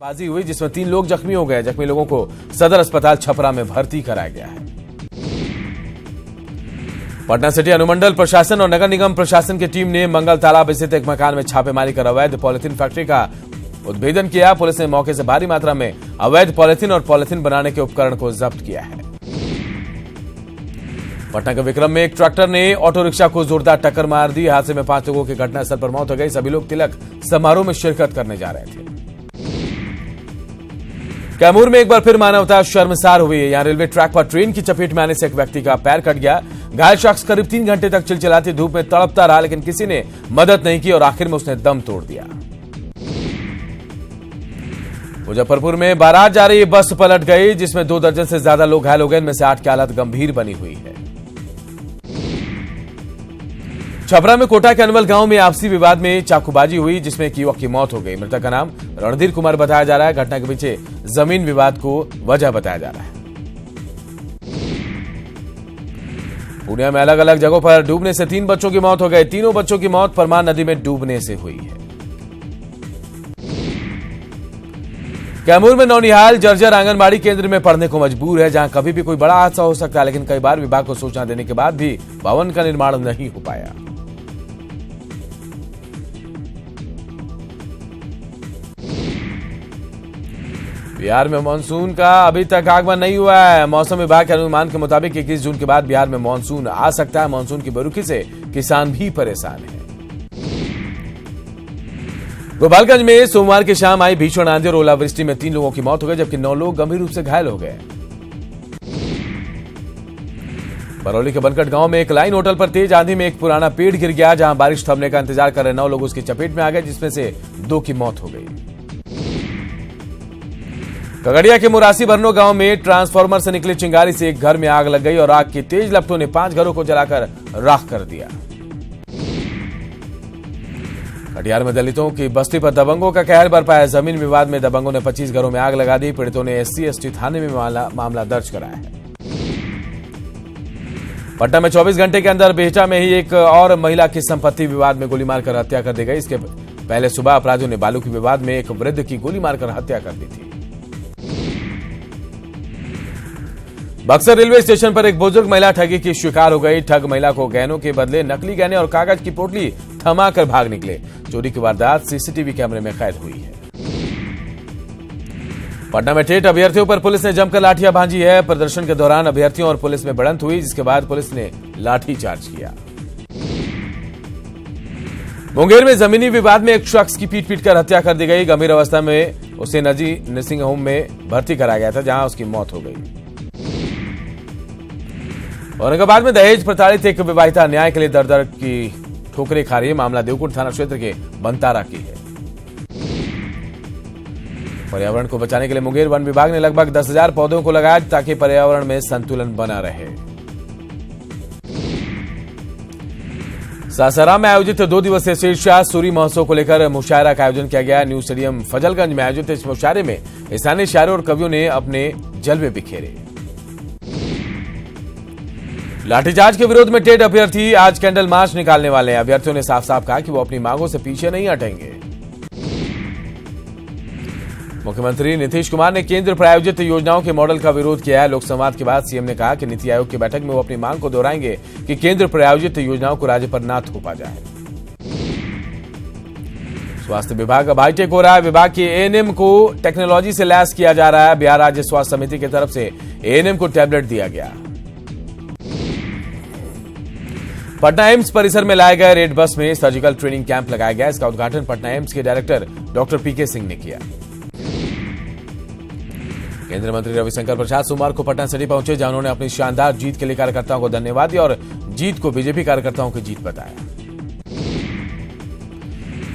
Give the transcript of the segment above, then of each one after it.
बाजी हुई जिसमें 3 लोग जख्मी हो गए। जख्मी लोगों को सदर अस्पताल छपरा में भर्ती कराया गया है। पटना सिटी अनुमंडल प्रशासन और नगर निगम प्रशासन की टीम ने मंगल तालाब स्थित एक मकान में छापेमारी कर अवैध पॉलिथीन फैक्ट्री का उद्भेदन किया। पुलिस ने मौके से भारी मात्रा में अवैध पॉलिथीन और पॉलिथीन बनाने के उपकरण को जब्त किया है। पटना के विक्रम में एक ट्रैक्टर ने ऑटो रिक्शा को जोरदार टक्कर मार दी। हादसे में 5 लोगों की घटनास्थल पर मौत हो गई। सभी लोग तिलक समारोह में शिरकत करने जा रहे थे। कैमूर में एक बार फिर मानवता शर्मसार हुई है। यहां रेलवे ट्रैक पर ट्रेन की चपेट में आने से एक व्यक्ति का पैर कट गया। घायल शख्स करीब 3 घंटे तक चिलचिलाती धूप में तड़पता रहा, लेकिन किसी ने मदद नहीं की और आखिर में उसने दम तोड़ दिया। मुजफ्फरपुर में बारात जा रही बस पलट गई, जिसमें 2 दर्जन से ज्यादा लोग घायल हो गए। इनमें से 8 की हालत गंभीर बनी हुई है। छपरा में कोटा के अनवल गांव में आपसी विवाद में चाकूबाजी हुई, जिसमें एक युवक की मौत हो गई। मृतक का नाम रणधीर कुमार बताया जा रहा है। घटना के पीछे जमीन विवाद को वजह बताया जा रहा है। पूर्णिया में अलग अलग जगहों पर डूबने से 3 बच्चों की मौत हो गई। तीनों बच्चों की मौत परमान नदी में डूबने से हुई है। कैमूर में नौनिहाल जर्जर आंगनबाड़ी केंद्र में पढ़ने को मजबूर है, जहां कभी भी कोई बड़ा हादसा हो सकता है, लेकिन कई बार विभाग को सूचना देने के बाद भी भवन का निर्माण नहीं हो पाया। बिहार में मानसून का अभी तक आगमन नहीं हुआ है। मौसम विभाग के अनुमान के मुताबिक 21 जून के बाद बिहार में मानसून आ सकता है। मानसून की बेरुखी से किसान भी परेशान हैं। गोपालगंज में सोमवार की शाम आई भीषण आंधी और ओलावृष्टि में 3 लोगों की मौत हो गई, जबकि 9 लोग गंभीर रूप से घायल हो गए। बरौली के बनकट गांव में एक लाइन होटल पर तेज आंधी में एक पुराना पेड़ गिर गया। जहां बारिश थमने का इंतजार कर रहे 9 लोग उसकी चपेट में आ गए, जिसमें से 2 की मौत हो गई। खगड़िया के मुरासी बरनो गांव में ट्रांसफार्मर से निकली चिंगारी से एक घर में आग लग गई और आग की तेज लपटों ने 5 घरों को जलाकर राख कर दिया। कटिहार में दलितों की बस्ती पर दबंगों का कहर बरपा है। जमीन विवाद में दबंगों ने 25 घरों में आग लगा दी। पीड़ितों ने SC/ST थाने में मामला दर्ज कराया है। पटना में 24 घंटे के अंदर बेहटा में ही एक और महिला की संपत्ति विवाद में गोली मारकर हत्या कर दी गई। इसके पहले सुबह अपराधियों ने बालू के विवाद में एक वृद्ध की गोली मारकर हत्या कर दी थी। बक्सर रेलवे स्टेशन पर एक बुजुर्ग महिला ठगी की शिकार हो गई। ठग महिला को गहनों के बदले नकली गहने और कागज की पोटली थमाकर भाग निकले। चोरी की वारदात CCTV कैमरे में कैद हुई है। पटना में टेट अभ्यर्थियों पर पुलिस ने जमकर लाठियां भांजी है। प्रदर्शन के दौरान अभ्यर्थियों और पुलिस में भिड़ंत हुई, जिसके बाद पुलिस ने लाठीचार्ज किया। मुंगेर में जमीनी विवाद में एक शख्स की पीट कर हत्या कर दी गई। गंभीर अवस्था में उसे निजी नर्सिंग होम में भर्ती कराया गया था, जहां उसकी मौत हो गई। औरंगाबाद में दहेज प्रताड़ित एक विवाहिता न्याय के लिए दर-दर की ठोकरें खा रही है। मामला देवकुंड थाना क्षेत्र के बनतारा की है। पर्यावरण को बचाने के लिए मुंगेर वन विभाग ने लगभग 10,000 पौधों को लगाया, ताकि पर्यावरण में संतुलन बना रहे। सासाराम में आयोजित 2 दिवसीय शीर्षा सूरी महोत्सव को लेकर मुशायरा का आयोजन किया गया। न्यू स्टेडियम फजलगंज में आयोजित इस मुशायरे में स्थानीय शायरों और कवियों ने अपने जलवे बिखेरे। लाठीचार्ज के विरोध में टेट अभ्यर्थी आज कैंडल मार्च निकालने वाले हैं। अभ्यर्थियों ने साफ साफ कहा कि वो अपनी मांगों से पीछे नहीं हटेंगे। मुख्यमंत्री नीतीश कुमार ने केंद्र प्रायोजित योजनाओं के मॉडल का विरोध किया है। लोक संवाद के बाद सीएम ने कहा कि नीति आयोग की बैठक में वो अपनी मांग को दोहराएंगे कि केंद्र प्रायोजित योजनाओं को राज्य पर न थोपा जाए। स्वास्थ्य विभाग अब हाईटेक हो रहा है। विभाग की ANM को टेक्नोलॉजी से लैस किया जा रहा है। बिहार राज्य स्वास्थ्य समिति की तरफ से ANM को टैबलेट दिया गया। पटना एम्स परिसर में लाए गए रेड बस में सर्जिकल ट्रेनिंग कैंप लगाया गया। इसका उद्घाटन पटना एम्स के डायरेक्टर डॉक्टर PK सिंह ने किया। केंद्रीय मंत्री रविशंकर प्रसाद सोमवार को पटना सिटी पहुंचे, जहां उन्होंने अपनी शानदार जीत के लिए कार्यकर्ताओं को धन्यवाद दिया और जीत को बीजेपी कार्यकर्ताओं की जीत बताया।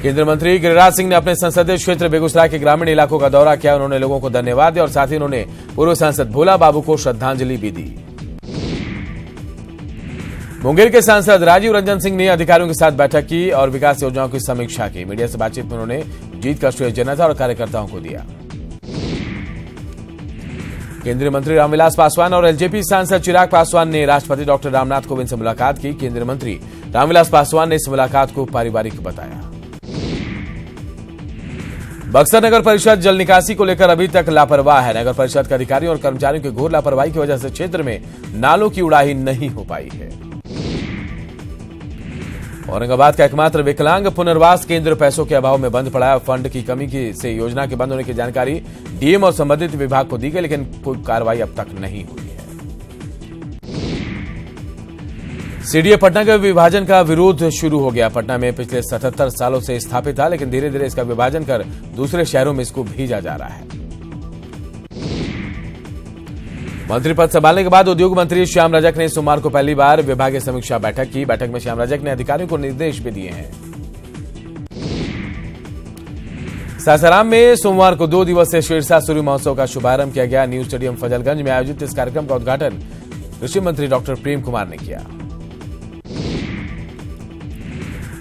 केंद्रीय मंत्री गिरिराज सिंह ने अपने संसदीय क्षेत्र बेगूसराय के ग्रामीण इलाकों का दौरा किया। उन्होंने लोगों को धन्यवाद दिया और साथ ही उन्होंने पूर्व सांसद भोला बाबू को श्रद्धांजलि भी दी। मुंगेर के सांसद राजीव रंजन सिंह ने अधिकारियों के साथ बैठक की और विकास योजनाओं की समीक्षा की। मीडिया से बातचीत में उन्होंने जीत का श्रेय जनता और कार्यकर्ताओं को दिया। केंद्रीय मंत्री रामविलास पासवान और LJP सांसद चिराग पासवान ने राष्ट्रपति डॉक्टर रामनाथ कोविंद से मुलाकात की। केंद्रीय मंत्री रामविलास पासवान ने इस मुलाकात को पारिवारिक बताया। बक्सर नगर परिषद जल निकासी को लेकर अभी तक लापरवाह है। नगर परिषद के अधिकारियों और कर्मचारियों की घोर लापरवाही की वजह से क्षेत्र में नालों की उड़ाही नहीं हो पाई है। औरंगाबाद का एकमात्र विकलांग पुनर्वास केंद्र पैसों के अभाव में बंद पड़ा है। फंड की कमी से योजना के बंद होने की जानकारी डीएम और संबंधित विभाग को दी गई, लेकिन कोई कार्रवाई अब तक नहीं हुई है। सीडीए पटना के विभाजन का विरोध शुरू हो गया। पटना में पिछले 77 सालों से स्थापित था, लेकिन धीरे धीरे इसका विभाजन कर दूसरे शहरों में इसको भेजा जा रहा है। मंत्री पद संभालने के बाद उद्योग मंत्री श्याम रजक ने सोमवार को पहली बार विभागीय समीक्षा बैठक की। बैठक में श्याम रजक ने अधिकारियों को निर्देश भी दिए हैं। सासाराम में सोमवार को 2 दिवसीय शेरशाह सूर्य महोत्सव का शुभारंभ किया गया। न्यू स्टेडियम फजलगंज में आयोजित इस कार्यक्रम का उद्घाटन कृषि मंत्री डॉक्टर प्रेम कुमार ने किया।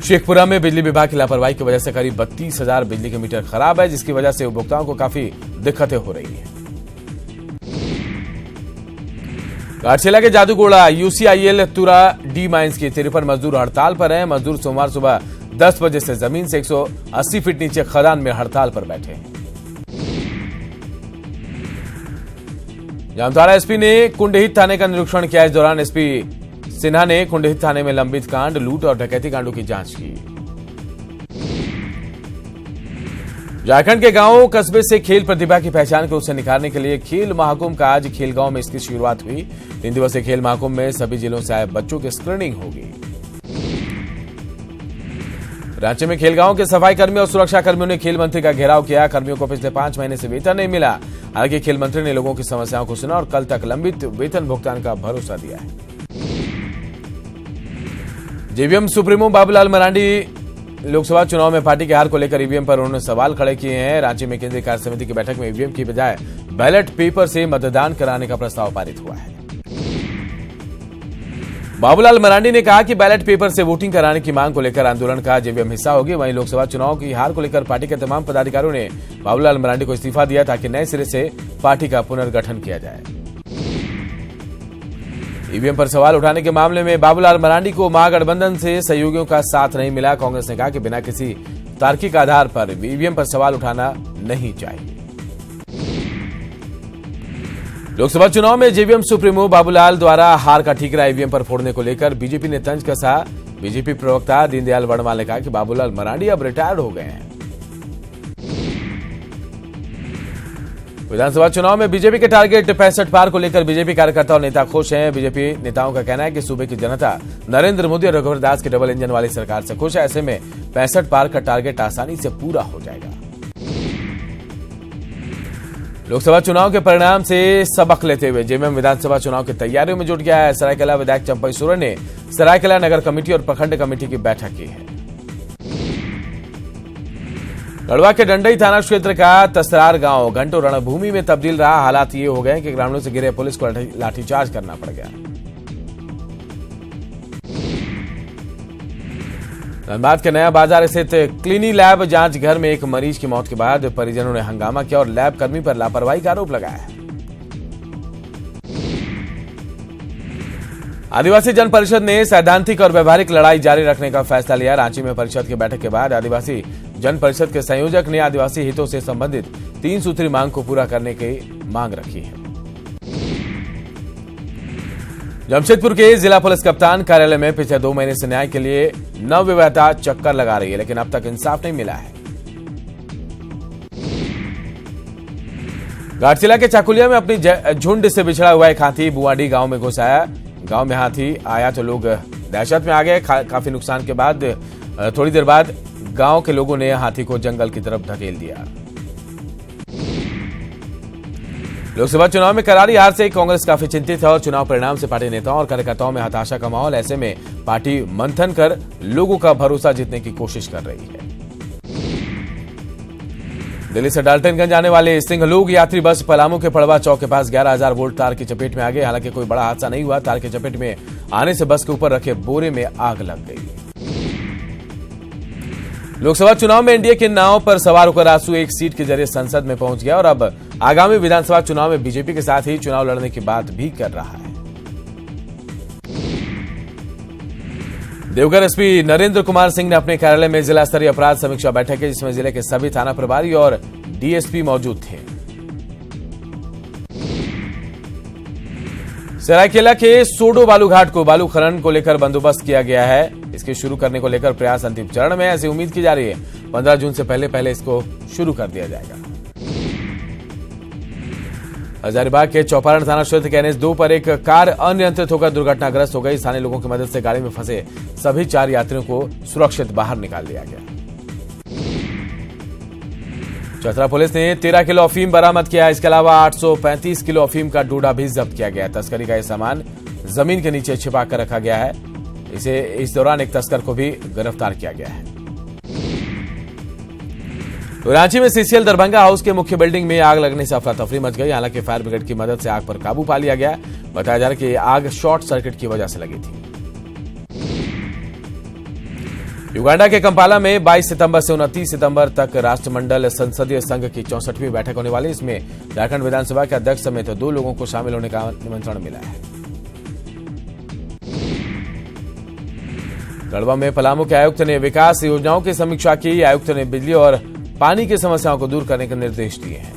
शेखपुरा में बिजली विभाग की लापरवाही की वजह से करीब 32,000 बिजली के मीटर खराब है, जिसकी वजह से उपभोक्ताओं को काफी दिक्कतें हो रही हैं। गारसेला के जादूगोड़ा यूसीआईएल तुरा डी माइंस के 53 मजदूर हड़ताल पर हैं। मजदूर सोमवार सुबह 10 बजे से जमीन से 180 फीट नीचे खदान में हड़ताल पर बैठे हैं। जामताड़ा एसपी ने कुंडहित थाने का निरीक्षण किया। इस दौरान एसपी सिन्हा ने कुंडहित थाने में लंबित कांड, लूट और डकैती कांडों की जांच की। झारखंड के गांवों कस्बे से खेल प्रतिभा की पहचान को उसे निखारने के लिए खेल महाकुंभ का आज खेलगांव में इसकी शुरुआत हुई। 3 दिवसीय खेल महाकुंभ में सभी जिलों से आए बच्चों की स्क्रीनिंग होगी। रांची में खेलगांव के सफाई कर्मियों और सुरक्षा कर्मियों ने खेल मंत्री का घेराव किया। कर्मियों को पिछले 5 महीने से वेतन नहीं मिला। हालांकि खेल मंत्री ने लोगों की समस्याओं को सुना और कल तक लंबित वेतन भुगतान का भरोसा दिया है। जेवीएम सुप्रीमो बाबूलाल मरांडी लोकसभा चुनाव में पार्टी की हार को लेकर ईवीएम पर उन्होंने सवाल खड़े किए हैं। रांची में केंद्रीय कार्य समिति की बैठक में ईवीएम की बजाय बैलेट पेपर से मतदान कराने का प्रस्ताव पारित हुआ है। बाबूलाल मरांडी ने कहा कि बैलेट पेपर से वोटिंग कराने की मांग को लेकर आंदोलन का जेवीएम हिस्सा होगी। वहीं लोकसभा चुनाव की हार को लेकर पार्टी के तमाम पदाधिकारियों ने बाबूलाल मरांडी को इस्तीफा दिया ताकि नए सिरे से पार्टी का पुनर्गठन किया जाए। ईवीएम पर सवाल उठाने के मामले में बाबूलाल मरांडी को महागठबंधन से सहयोगियों का साथ नहीं मिला। कांग्रेस ने कहा कि बिना किसी तार्किक आधार पर ईवीएम पर सवाल उठाना नहीं चाहिए। लोकसभा चुनाव में जेवीएम सुप्रीमो बाबूलाल द्वारा हार का ठीकरा ईवीएम पर फोड़ने को लेकर बीजेपी ने तंज कसा। बीजेपी प्रवक्ता दीनदयाल वर्मा ने कहा कि बाबूलाल मरांडी अब रिटायर्ड हो गए हैं। विधानसभा चुनाव में बीजेपी के टारगेट 65 पार को लेकर बीजेपी कार्यकर्ता और नेता खुश हैं। बीजेपी नेताओं का कहना है कि सूबे की जनता नरेंद्र मोदी और रघुवर दास की डबल इंजन वाली सरकार से खुश है। ऐसे में 65 पार का टारगेट आसानी से पूरा हो जाएगा। लोकसभा चुनाव के परिणाम से सबक लेते हुए जेवीएम विधानसभा चुनाव की तैयारियों में जुट गया है। सरायकेला विधायक चंपई सोरेन ने सरायकेला नगर कमेटी और प्रखंड कमेटी की बैठक की है। गढ़वा के डंडई थाना क्षेत्र का तसरार गांव घंटों रणभूमि में तब्दील रहा। हालात ये हो गए कि ग्रामीणों से घिरे पुलिस को लाठीचार्ज करना पड़ गया। धनबाद के नया बाजार स्थित क्लिनी लैब जांच घर में एक मरीज की मौत के बाद परिजनों ने हंगामा किया और लैब कर्मी पर लापरवाही का आरोप लगाया है। आदिवासी जन परिषद ने सैद्धांतिक और व्यवहारिक लड़ाई जारी रखने का फैसला लिया। रांची में परिषद की बैठक के बाद आदिवासी जन परिषद के संयोजक ने आदिवासी हितों से संबंधित 3 सूत्री मांग को पूरा करने की मांग रखी है। जमशेदपुर के जिला पुलिस कप्तान कार्यालय में पिछले 2 महीने से न्याय के लिए नवविवाहिता चक्कर लगा रही है, लेकिन अब तक इंसाफ नहीं मिला है। घाटशिला के चाकुलिया में अपनी झुंड से बिछड़ा हुआ एक हाथी बुआडी गांव में घुस आया। गांव में हाथी आया तो लोग दहशत में आ गए। काफी नुकसान के बाद थोड़ी देर बाद गांव के लोगों ने हाथी को जंगल की तरफ धकेल दिया। लोकसभा चुनाव में करारी हार से कांग्रेस काफी चिंतित है और चुनाव परिणाम से पार्टी नेताओं और कार्यकर्ताओं में हताशा का माहौल। ऐसे में पार्टी मंथन कर लोगों का भरोसा जीतने की कोशिश कर रही है। दिल्ली से डाल्टनगंज आने वाले सिंहलूग यात्री बस पलामू के पड़वा चौक के पास 11,000 वोल्ट तार की चपेट में आ गई। हालांकि कोई बड़ा हादसा नहीं हुआ। तार की चपेट में आने से बस के ऊपर रखे बोरे में आग लग गई। लोकसभा चुनाव में एनडीए के नाव पर सवार होकर आसू एक सीट के जरिए संसद में पहुंच गया और अब आगामी विधानसभा चुनाव में बीजेपी के साथ ही चुनाव लड़ने की बात भी कर रहा है। देवघर एसपी नरेंद्र कुमार सिंह ने अपने कार्यालय में जिला स्तरीय अपराध समीक्षा बैठक की, जिसमें जिले के सभी थाना प्रभारी और डीएसपी मौजूद थे। सरायकेला के सोडो बालू घाट को बालू खनन को लेकर बंदोबस्त किया गया है। इसके शुरू करने को लेकर प्रयास अंतिम चरण में है, ऐसी उम्मीद की जा रही है 15 जून से पहले इसको शुरू कर दिया जाएगा। हजारीबाग के चौपारण थाना क्षेत्र के NH 2 पर एक कार अनियंत्रित होकर दुर्घटनाग्रस्त हो गई। स्थानीय लोगों की मदद से गाड़ी में फंसे सभी 4 यात्रियों को सुरक्षित बाहर निकाल लिया गया। चतरा पुलिस ने 13 किलो अफीम बरामद किया। इसके अलावा 835 किलो अफीम का डोडा भी जब्त किया गया। तस्करी का यह सामान जमीन के नीचे छिपा कर रखा गया है। इस दौरान एक तस्कर को भी गिरफ्तार किया गया है। तो रांची में सीसीएल दरभंगा हाउस के मुख्य बिल्डिंग में आग लगने से अफरा तफरी मच गई। हालांकि फायर ब्रिगेड की मदद से आग पर काबू पा लिया गया। बताया जा रहा है कि आग शॉर्ट सर्किट की वजह से लगी थी। युगांडा के कंपाला में 22 सितंबर से 29 सितंबर तक राष्ट्रमंडल संसदीय संघ की 64वीं बैठक होने वाली। इसमें झारखंड विधानसभा के अध्यक्ष समेत 2 लोगों को शामिल होने का निमंत्रण मिला है। गढ़वा में पलामू के आयुक्त ने विकास योजनाओं की समीक्षा की। आयुक्त ने बिजली और पानी की समस्याओं को दूर करने के निर्देश दिए हैं।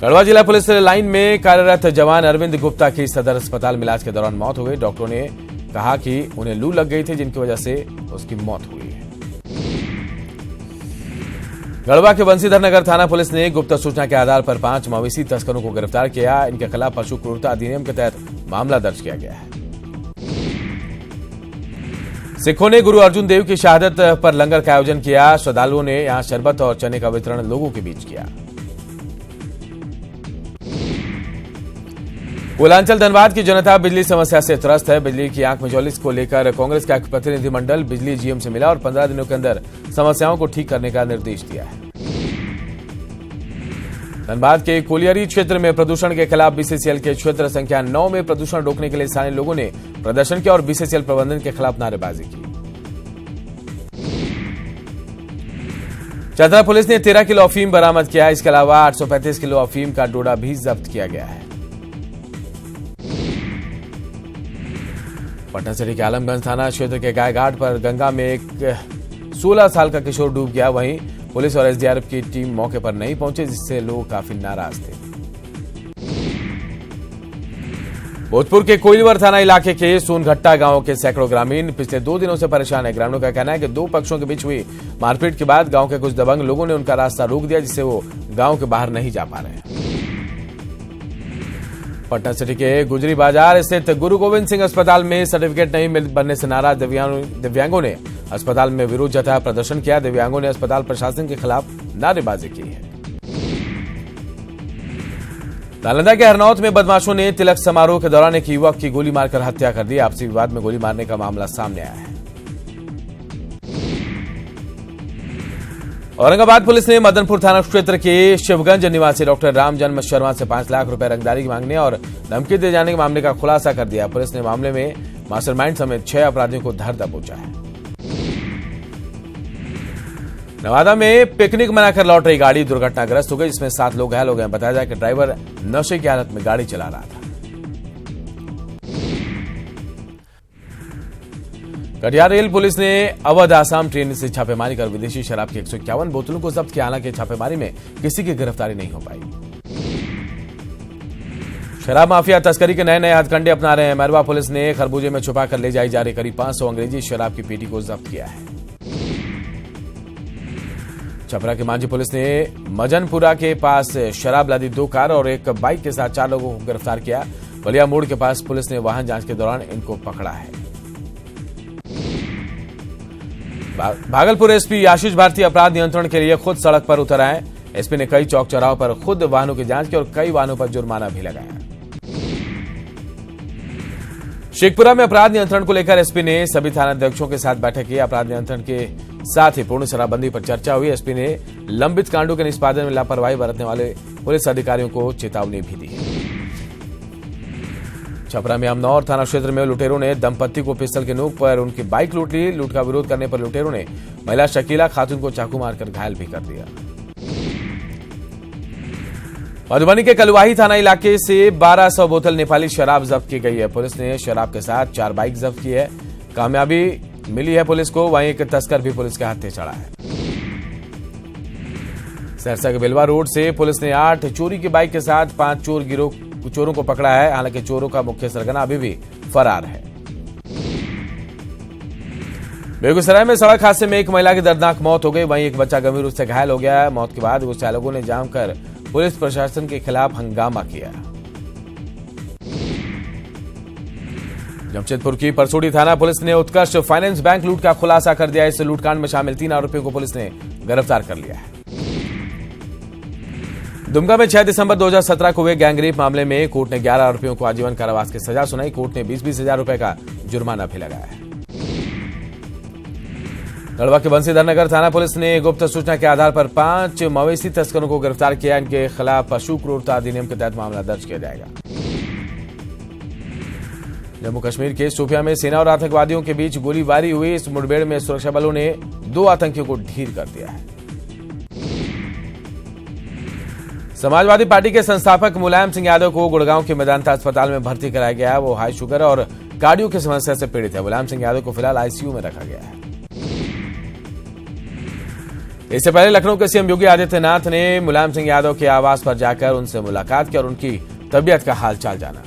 गढ़वा जिला पुलिस लाइन में कार्यरत जवान अरविंद गुप्ता की सदर अस्पताल में इलाज के दौरान मौत हो गई। डॉक्टरों ने कहा कि उन्हें लू लग गई थी, जिनकी वजह से उसकी मौत हुई है। गढ़वा के बंसीधर नगर थाना पुलिस ने गुप्त सूचना के आधार पर 5 मवेशी तस्करों को गिरफ्तार किया। इनके खिलाफ पशु क्रूरता अधिनियम के तहत मामला दर्ज किया गया है। सिखों ने गुरु अर्जुन देव की शहादत पर लंगर का आयोजन किया। श्रद्धालुओं ने यहां शरबत और चने का वितरण लोगों के बीच किया। पूर्वांचल धनबाद की जनता बिजली समस्या से त्रस्त है। बिजली की आंख मिचौली को लेकर कांग्रेस का एक प्रतिनिधिमंडल बिजली जीएम से मिला और 15 दिनों के अंदर समस्याओं को ठीक करने का निर्देश दिया है। धनबाद के कोलियरी क्षेत्र में प्रदूषण के खिलाफ बीसीसीएल के क्षेत्र संख्या 9 में प्रदूषण रोकने के लिए स्थानीय लोगों ने प्रदर्शन किया और बीसीसीएल प्रबंधन के खिलाफ नारेबाजी की। चतरा पुलिस ने 13 किलो अफीम बरामद किया। इसके अलावा 835 किलो अफीम का डोडा भी जब्त किया गया है। पटना सिटी के आलमगंज थाना क्षेत्र के गायघाट पर गंगा में एक 16 साल का किशोर डूब गया। वहीं पुलिस और एसडीआरएफ की टीम मौके पर नहीं पहुंची, जिससे लोग काफी नाराज थे। भोजपुर के कोइलवर थाना इलाके के सोनघट्टा गांव के सैकड़ों ग्रामीण पिछले 2 दिनों से परेशान है। ग्रामीणों का कहना है कि 2 पक्षों के बीच हुई मारपीट के बाद गांव के कुछ दबंग लोगों ने उनका रास्ता रोक दिया, जिससे वो गांव के बाहर नहीं जा पा रहे हैं। पटना सिटी के गुजरी बाजार स्थित गुरु गोविंद सिंह अस्पताल में सर्टिफिकेट नहीं बनने से नाराज दिव्यांगों ने अस्पताल में विरोध जताया, प्रदर्शन किया। दिव्यांगों ने अस्पताल प्रशासन के खिलाफ नारेबाजी की है। नालंदा के हरनौत में बदमाशों ने तिलक समारोह के दौरान एक युवक की गोली मारकर हत्या कर दी। आपसी विवाद में गोली मारने का मामला सामने आया है। औरंगाबाद पुलिस ने मदनपुर थाना क्षेत्र के शिवगंज निवासी डॉक्टर राम जन्म शर्मा से 5 लाख रुपए रंगदारी मांगने और धमकी दे जाने के मामले का खुलासा कर दिया। पुलिस ने मामले में मास्टरमाइंड समेत 6 अपराधियों को धर दबोचा है। नवादा में पिकनिक मनाकर लौट रही गाड़ी दुर्घटनाग्रस्त हो गई, जिसमें 7 लोग घायल हो गए। बताया जाए कि ड्राइवर नशे की हालत में गाड़ी चला रहा था। कटिहार रेल पुलिस ने अवध आसाम ट्रेन से छापेमारी कर विदेशी शराब की 151 बोतलों को जब्त किया। हालांकि छापेमारी में किसी की गिरफ्तारी नहीं हो पाई। शराब माफिया तस्करी के नए हथकंडे अपना रहे हैं। मैरवा पुलिस ने खरबूजे में छुपाकर ले जाई जा रही करीब 500 अंग्रेजी शराब की पेटी को जब्त किया है। छपरा की मांझी पुलिस ने मजनपुरा के पास शराब लादी 2 कार और एक बाइक के साथ 4 लोगों को गिरफ्तार किया। बलिया मोड़ के पास पुलिस ने वाहन जांच के दौरान इनको पकड़ा है। भागलपुर एसपी आशीष भारती अपराध नियंत्रण के लिए खुद सड़क पर उतर आए। एसपी ने कई चौक चौराहों पर खुद वाहनों की जांच की और कई वाहनों पर जुर्माना भी लगाया। शेखपुरा में अपराध नियंत्रण को लेकर एसपी ने सभी थानाध्यक्षों के साथ बैठक की। अपराध नियंत्रण के साथ ही पूर्ण शराबबंदी पर चर्चा हुई। एसपी ने लंबित कांडों के निष्पादन में लापरवाही बरतने वाले पुलिस अधिकारियों को चेतावनी भी दी। छपरा में अमनौर थाना क्षेत्र में लुटेरों ने दंपत्ति को पिस्टल के नोक पर उनकी बाइक लूट ली। लूट का विरोध करने पर लुटेरों ने महिला शकीला खातून को चाकू मारकर घायल भी कर दिया। मधुबनी के कलुवाही थाना इलाके से 1200 बोतल नेपाली शराब जब्त की गई है। पुलिस ने शराब के साथ 4 बाइक जब्त की है। कामयाबी मिली है पुलिस को। वहीं एक तस्कर भी पुलिस के हत्थे चढ़ा है। सहरसा के बेलवा रोड से पुलिस ने 8 चोरी की बाइक के साथ 5 चोरों को पकड़ा है। हालांकि चोरों का मुख्य सरगना अभी भी फरार है। बेगूसराय में सड़क हादसे में एक महिला की दर्दनाक मौत हो गई। वहीं एक बच्चा गंभीर रूप से घायल हो गया है। मौत के बाद कुछ चालकों ने जाम कर पुलिस प्रशासन के खिलाफ हंगामा किया। जमशेदपुर की परसोड़ी थाना पुलिस ने उत्कर्ष फाइनेंस बैंक लूट का खुलासा कर दिया। इस लूटकांड में शामिल 3 आरोपियों को पुलिस ने गिरफ्तार कर लिया है। दुमका में 6 दिसंबर 2017 को हुए गैंगरेप मामले में कोर्ट ने 11 आरोपियों को आजीवन कारावास की सजा सुनाई। कोर्ट ने 20-20 हजार रुपए का जुर्माना भी लगाया है। गढ़वा के बंसीधर नगर थाना पुलिस ने गुप्त सूचना के आधार पर 5 मवेशी तस्करों को गिरफ्तार किया। इनके खिलाफ पशु क्रूरता अधिनियम के तहत मामला दर्ज किया जाएगा। जम्मू कश्मीर के शोपियां में सेना और आतंकवादियों के बीच गोलीबारी हुई। इस मुठभेड़ में सुरक्षा बलों ने 2 आतंकियों को ढेर कर दिया है। समाजवादी पार्टी के संस्थापक मुलायम सिंह यादव को गुड़गांव के मेदांता अस्पताल में भर्ती कराया गया है। वो हाई शुगर और कार्डियो की समस्या से पीड़ित है। मुलायम सिंह यादव को फिलहाल आईसीयू में रखा गया है। इससे पहले लखनऊ के सीएम योगी आदित्यनाथ ने मुलायम सिंह यादव के आवास पर जाकर उनसे मुलाकात की और उनकी तबीयत का हालचाल जाना।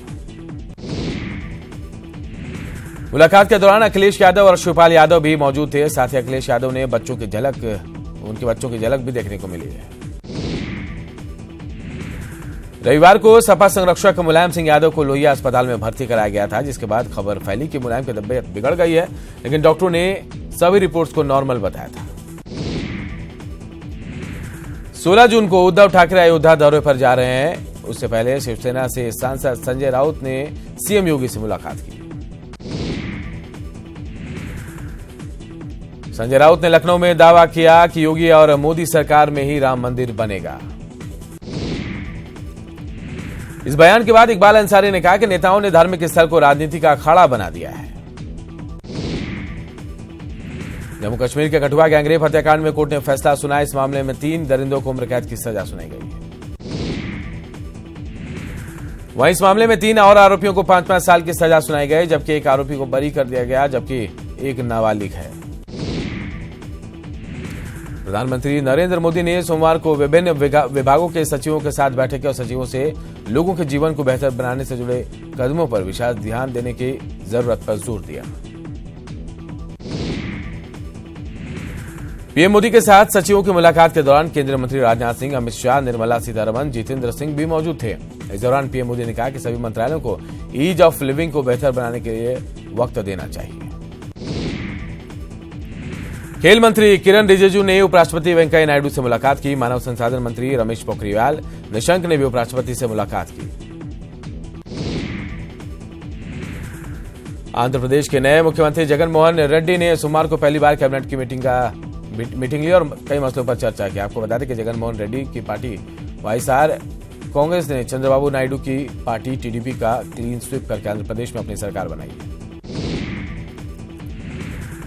मुलाकात के दौरान अखिलेश यादव और शिवपाल यादव भी मौजूद थे। साथ ही अखिलेश यादव ने उनके बच्चों की झलक भी देखने को मिली है। रविवार को सपा संरक्षक मुलायम सिंह यादव को लोहिया अस्पताल में भर्ती कराया गया था, जिसके बाद खबर फैली कि मुलायम की तबीयत बिगड़ गई है, लेकिन डॉक्टरों ने सभी रिपोर्ट्स को नॉर्मल बताया था। 16 जून को उद्धव ठाकरे अयोध्या दौरे पर जा रहे हैं। उससे पहले शिवसेना से सांसद संजय राउत ने सीएम योगी से मुलाकात की। संजय राउत ने लखनऊ में दावा किया कि योगी और मोदी सरकार में ही राम मंदिर बनेगा। इस बयान के बाद इकबाल अंसारी ने कहा कि नेताओं ने धार्मिक स्थल को राजनीति का अखाड़ा बना दिया है। जम्मू कश्मीर के कठुआ गैंगरेप हत्याकांड में कोर्ट ने फैसला सुनाया। इस मामले में 3 दरिंदों को उम्र कैद की सजा सुनाई गई है। वहीं इस मामले में 3 और आरोपियों को 5-5 साल की सजा सुनाई गई, जबकि एक आरोपी को बरी कर दिया गया, जबकि एक नाबालिग है। प्रधानमंत्री नरेंद्र मोदी ने सोमवार को विभिन्न विभागों के सचिवों के साथ बैठक की और सचिवों से लोगों के जीवन को बेहतर बनाने से जुड़े कदमों पर विशेष ध्यान देने की जरूरत पर जोर दिया। पीएम मोदी के साथ सचिवों की मुलाकात के दौरान केंद्रीय मंत्री राजनाथ सिंह, अमित शाह, निर्मला सीतारमण, जितेंद्र सिंह भी मौजूद थे। इस दौरान पीएम मोदी ने कहा कि सभी मंत्रालयों को ईज ऑफ लिविंग को बेहतर बनाने के लिए वक्त देना चाहिए। खेल मंत्री किरण रिजिजू ने उपराष्ट्रपति वेंकैया नायडू से मुलाकात की। मानव संसाधन मंत्री रमेश पोखरियाल निशंक ने भी उपराष्ट्रपति से मुलाकात की। आंध्र प्रदेश के नए मुख्यमंत्री जगन मोहन रेड्डी ने सोमवार को पहली बार कैबिनेट की मीटिंग ली और कई मसलों पर चर्चा की। आपको बता दें कि जगन मोहन रेड्डी की पार्टी वाईएसआर कांग्रेस ने चंद्रबाबू नायडू की पार्टी टीडीपी का क्लीन स्वीप करके आंध्र प्रदेश में अपनी सरकार बनाई है।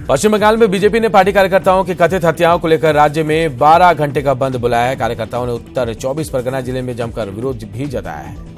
पश्चिम बंगाल में बीजेपी ने पार्टी कार्यकर्ताओं की कथित हत्याओं को लेकर राज्य में 12 घंटे का बंद बुलाया है। कार्यकर्ताओं ने उत्तर 24 परगना जिले में जमकर विरोध भी जताया है।